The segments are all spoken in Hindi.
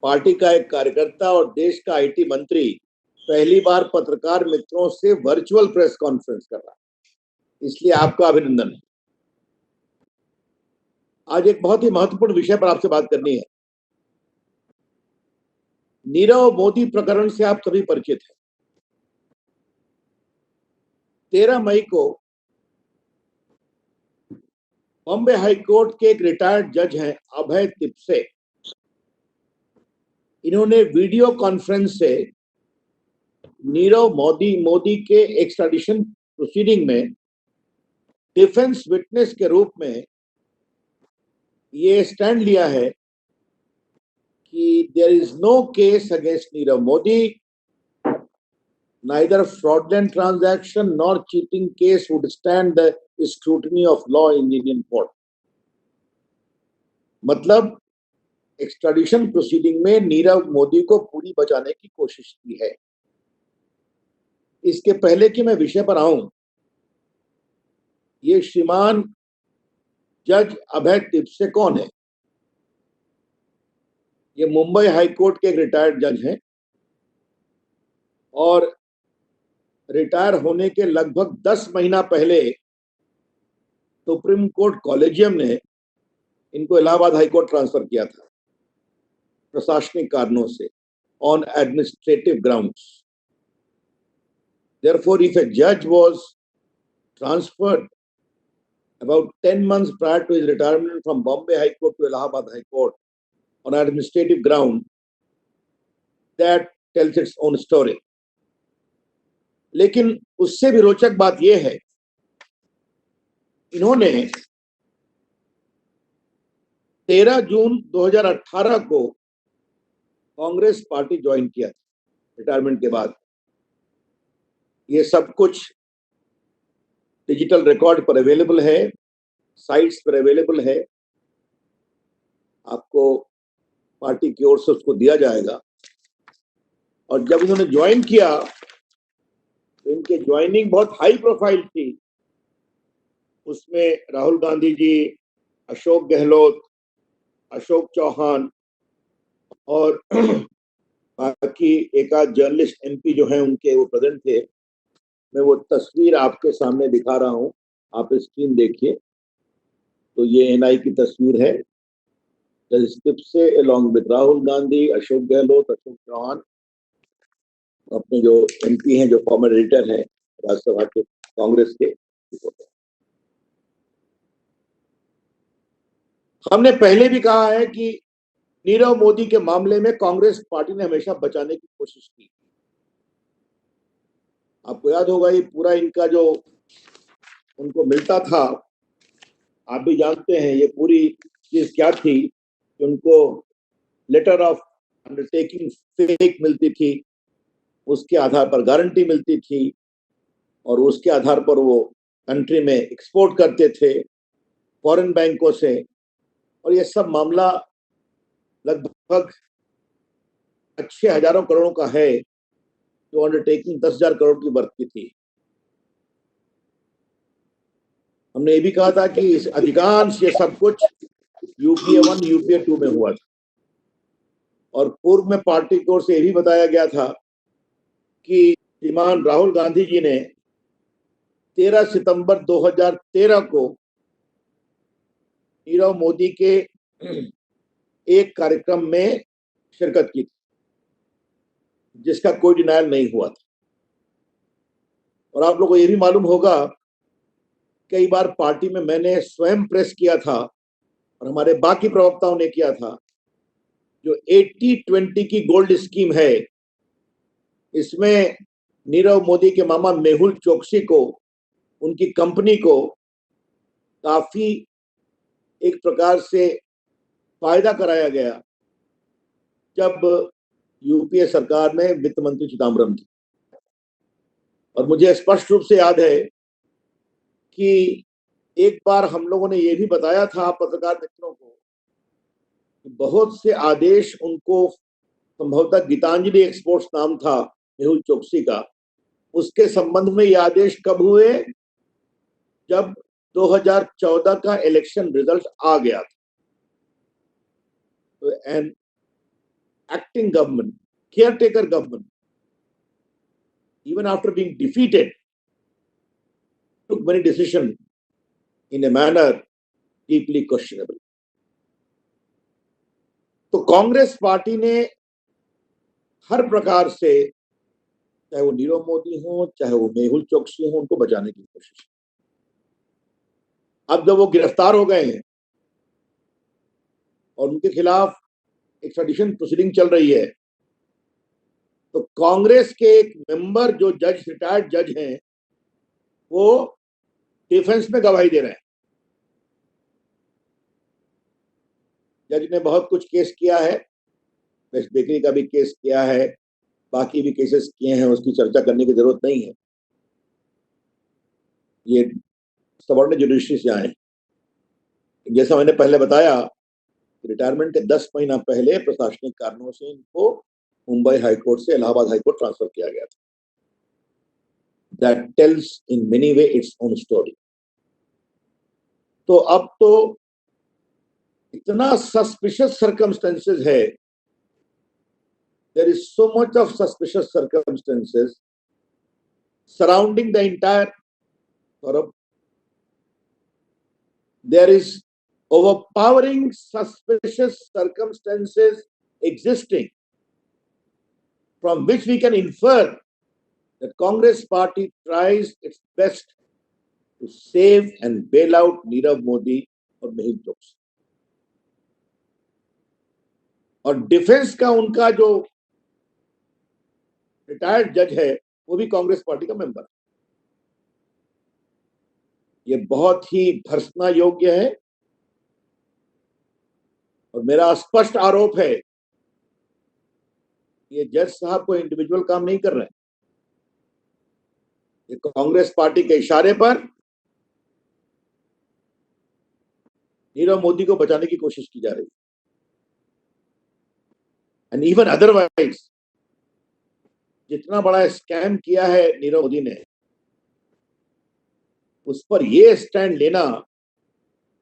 पार्टी का एक कार्यकर्ता और देश का आईटी मंत्री पहली बार पत्रकार मित्रों से वर्चुअल प्रेस कॉन्फ्रेंस कर रहा है, इसलिए आपका अभिनंदन है। आज एक बहुत ही महत्वपूर्ण विषय पर आपसे बात करनी है। नीरव मोदी प्रकरण से आप सभी परिचित हैं। 13 मई को बॉम्बे हाई कोर्ट के एक रिटायर्ड जज हैं अभय तिपसे, इन्होंने वीडियो कॉन्फ्रेंस से नीरव मोदी के एक्स्ट्राडिशन प्रोसीडिंग में डिफेंस विटनेस के रूप में ये स्टैंड लिया है कि there is no case against Nirav Modi, neither fraudulent transaction nor cheating case would stand the scrutiny of law in Indian court. मतलब एक्स्ट्राडिशन प्रोसीडिंग में नीरव मोदी को पूरी बचाने की कोशिश की है। इसके पहले कि मैं विषय पर आऊं, ये श्रीमान जज अभय तिपसे कौन है? ये मुंबई हाई कोर्ट के एक रिटायर्ड जज हैं और रिटायर होने के लगभग 10 महीना पहले सुप्रीम कोर्ट कॉलेजियम ने इनको इलाहाबाद हाई कोर्ट ट्रांसफर किया था प्रशासनिक कारणों से, on administrative grounds. Therefore, if a judge was transferred about 10 months prior to his retirement from Bombay High Court to Allahabad High Court on administrative ground, that tells its own story. लेकिन उससे भी रोचक बात यह है, इन्होंने 13 जून 2018 को कांग्रेस पार्टी ज्वाइन किया रिटायरमेंट के बाद। ये सब कुछ डिजिटल रिकॉर्ड पर अवेलेबल है, साइट्स पर अवेलेबल है, आपको पार्टी की ओर से उसको दिया जाएगा। और जब इन्होंने ज्वाइन किया तो इनके ज्वाइनिंग बहुत हाई प्रोफाइल थी। उसमें राहुल गांधी जी, अशोक गहलोत, अशोक चौहान और बाकी एक आध जर्नलिस्ट एमपी जो हैं उनके वो प्रेजेंट थे। मैं वो तस्वीर आपके सामने दिखा रहा हूं, आप स्क्रीन देखिए। तो ये एनआई की तस्वीर है, से अलॉन्ग विद राहुल गांधी, अशोक गहलोत, अशोक चौहान, अपने जो एमपी हैं, जो फॉर्मर एडिटर हैं राज्यसभा के कांग्रेस के। हमने पहले भी कहा है कि नीरव मोदी के मामले में कांग्रेस पार्टी ने हमेशा बचाने की कोशिश की। आपको याद होगा ये पूरा इनका जो उनको मिलता था, आप भी जानते हैं ये पूरी चीज क्या थी। उनको लेटर ऑफ अंडरटेकिंग फेक मिलती थी, उसके आधार पर गारंटी मिलती थी और उसके आधार पर वो कंट्री में एक्सपोर्ट करते थे फॉरेन बैंकों से। और ये सब मामला लगभग अच्छे हजारों करोड़ों का है, जो अंडरटेकिंग 10,000 करोड़ की बढ़ती थी। हमने ये भी कहा था कि इस अधिकांश ये सब कुछ यूपीए 1 यूपीए 2 में हुआ था। और पूर्व में पार्टी की ओर से ये भी बताया गया था कि श्रीमान राहुल गांधी जी ने 13 सितंबर 2013 को नीरव मोदी के एक कार्यक्रम में शिरकत की थी, जिसका कोई डिनायल नहीं हुआ था। और आप लोगों को ये भी मालूम होगा, कई बार पार्टी में मैंने स्वयं प्रेस किया था और हमारे बाकी प्रवक्ताओं ने किया था, जो 80-20 की गोल्ड स्कीम है, इसमें नीरव मोदी के मामा मेहुल चोकसी को, उनकी कंपनी को काफी एक प्रकार से फायदा कराया गया जब यूपीए सरकार में वित्त मंत्री चिदम्बरम थी। और मुझे स्पष्ट रूप से याद है कि एक बार हम लोगों ने ये भी बताया था पत्रकार मित्रों को कि बहुत से आदेश उनको, संभवतः गीतांजलि एक्सपोर्ट्स नाम था मेहुल चोकसी का, उसके संबंध में ये आदेश कब हुए? जब 2014 का इलेक्शन रिजल्ट आ गया था। तो acting government, caretaker government, even after being defeated, took many decisions in a manner deeply questionable. तो कांग्रेस पार्टी ने हर प्रकार से, चाहे वो नीरव मोदी हो, चाहे वो मेहुल चोकसी हो, उनको बचाने की कोशिश। अब जब वो गिरफ्तार हो गए हैं और उनके खिलाफ एक्स्ट्राडिशन प्रोसीडिंग चल रही है, तो कांग्रेस के एक मेंबर जो जज, रिटायर्ड जज हैं, वो डिफेंस में गवाही दे रहे हैं। जज ने बहुत कुछ केस किया है, वेस्ट बेकरी का भी केस किया है, बाकी भी केसेस किए हैं, उसकी चर्चा करने की जरूरत नहीं है। ये सबॉर्डिनेट जुडिशरी से आए। जैसा मैंने पहले बताया, रिटायरमेंट के 10 महीना पहले प्रशासनिक कारणों से इनको मुंबई हाईकोर्ट से इलाहाबाद हाईकोर्ट ट्रांसफर किया गया था। That tells in many way its own story. तो अब तो इतना सस्पिशियस सर्कमस्टेंसेस है, there is so much of suspicious circumstances surrounding the entire Saurabh. There is overpowering suspicious circumstances existing from which we can infer that Congress party tries its best to save and bail out Nirav Modi और मेहुल चोकसी। और डिफेंस का उनका जो रिटायर्ड जज है, वो भी कांग्रेस पार्टी का मेंबर है। ये बहुत ही भर्त्सना योग्य है और मेरा स्पष्ट आरोप है, ये जज साहब को इंडिविजुअल काम नहीं कर रहे हैं। ये कांग्रेस पार्टी के इशारे पर नीरव मोदी को बचाने की कोशिश की जा रही है। एंड इवन अदरवाइज जितना बड़ा स्कैम किया है नीरव मोदी ने, उस पर यह स्टैंड लेना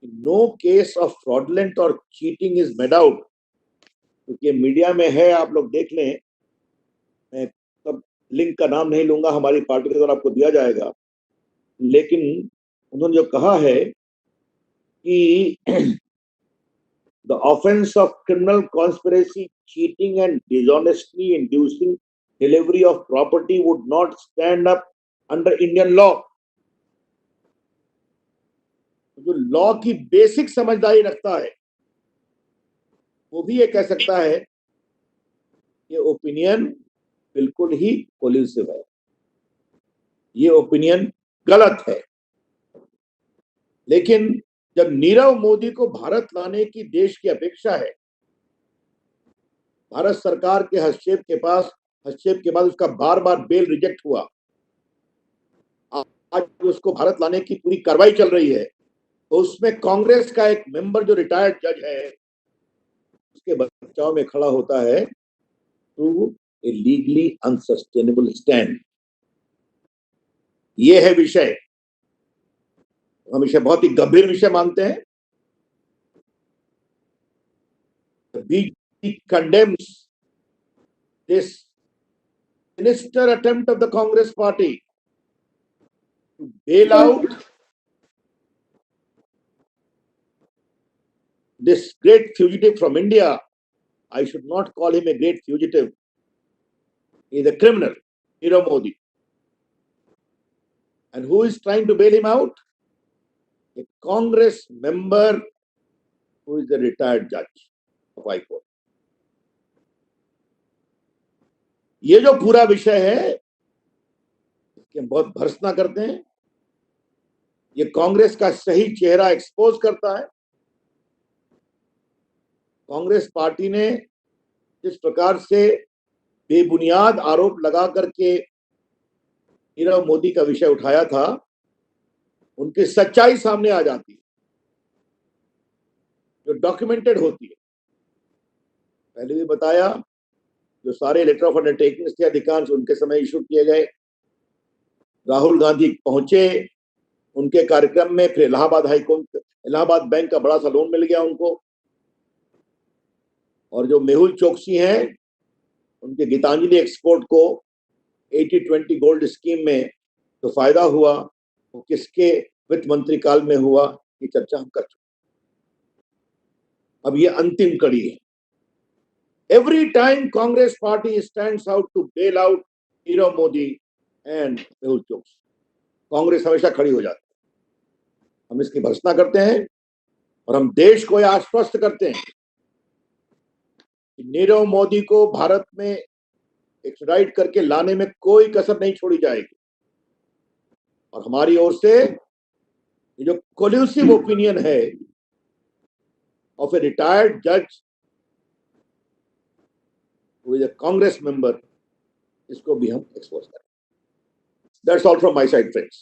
नो केस ऑफ फ्रॉडलेंट और चीटिंग इज मेड आउट, क्योंकि मीडिया में है, आप लोग देख लें। मैं सब लिंक का नाम नहीं लूंगा, हमारी पार्टी के द्वारा आपको दिया जाएगा। लेकिन उन्होंने जो कहा है कि the offence of criminal conspiracy, cheating and dishonestly inducing delivery of property would not stand up under Indian law. जो लॉ की बेसिक समझदारी रखता है, वो भी ये कह सकता है कि ओपिनियन बिल्कुल ही कोलिसिव है, ये ओपिनियन गलत है। लेकिन जब नीरव मोदी को भारत लाने की देश की अपेक्षा है, भारत सरकार के हस्तक्षेप के बाद उसका बार बार बेल रिजेक्ट हुआ, आज उसको भारत लाने की पूरी कार्रवाई चल रही है, तो उसमें कांग्रेस का एक मेंबर जो रिटायर्ड जज है, उसके बचाव में खड़ा होता है to a legally unsustainable stand. ये है विषय, हम इसे बहुत ही गंभीर विषय मानते हैं। BJP condemns this sinister attempt of the Congress party to bail out this great fugitive from India. I should not call him a great fugitive. He is a criminal, Nirav Modi. And who is trying to bail him out? A Congress member who is a retired judge of High Court. ये जो पूरा विषय है, इसके हम बहुत भर्त्सना करते हैं। ये कांग्रेस का सही चेहरा एक्सपोज करता है। कांग्रेस पार्टी ने जिस प्रकार से बेबुनियाद आरोप लगा करके नीरव मोदी का विषय उठाया था, उनकी सच्चाई सामने आ जाती है, जो डॉक्यूमेंटेड होती है। पहले भी बताया, जो सारे लेटर ऑफ अंडरटेकिंग्स थे अधिकांश उनके समय इशू किए गए। राहुल गांधी पहुंचे उनके कार्यक्रम में, फिर इलाहाबाद बैंक का बड़ा सा लोन मिल गया उनको, और जो मेहुल चोकसी हैं, उनके गीतांजलि एक्सपोर्ट को 80-20 गोल्ड स्कीम में जो फायदा हुआ वो किसके वित्त मंत्री काल में हुआ, ये चर्चा हम कर चुके। अब ये अंतिम कड़ी है। Every time Congress party stands out to bail out Nirav Modi and Mehul Choksi, Congress हमेशा खड़ी हो जाती है। हम इसकी भर्त्सना करते हैं और हम देश को यह आश्वस्त करते हैं कि नीरव मोदी को भारत में एक्स्ट्राडिट करके लाने में कोई कसर नहीं छोड़ी जाएगी। और हमारी ओर से ये जो कोल्यूसिव ओपिनियन है ऑफ ए रिटायर्ड जज who is a Congress member, इसको भी हम एक्सपोज करें। That's all from my side, friends.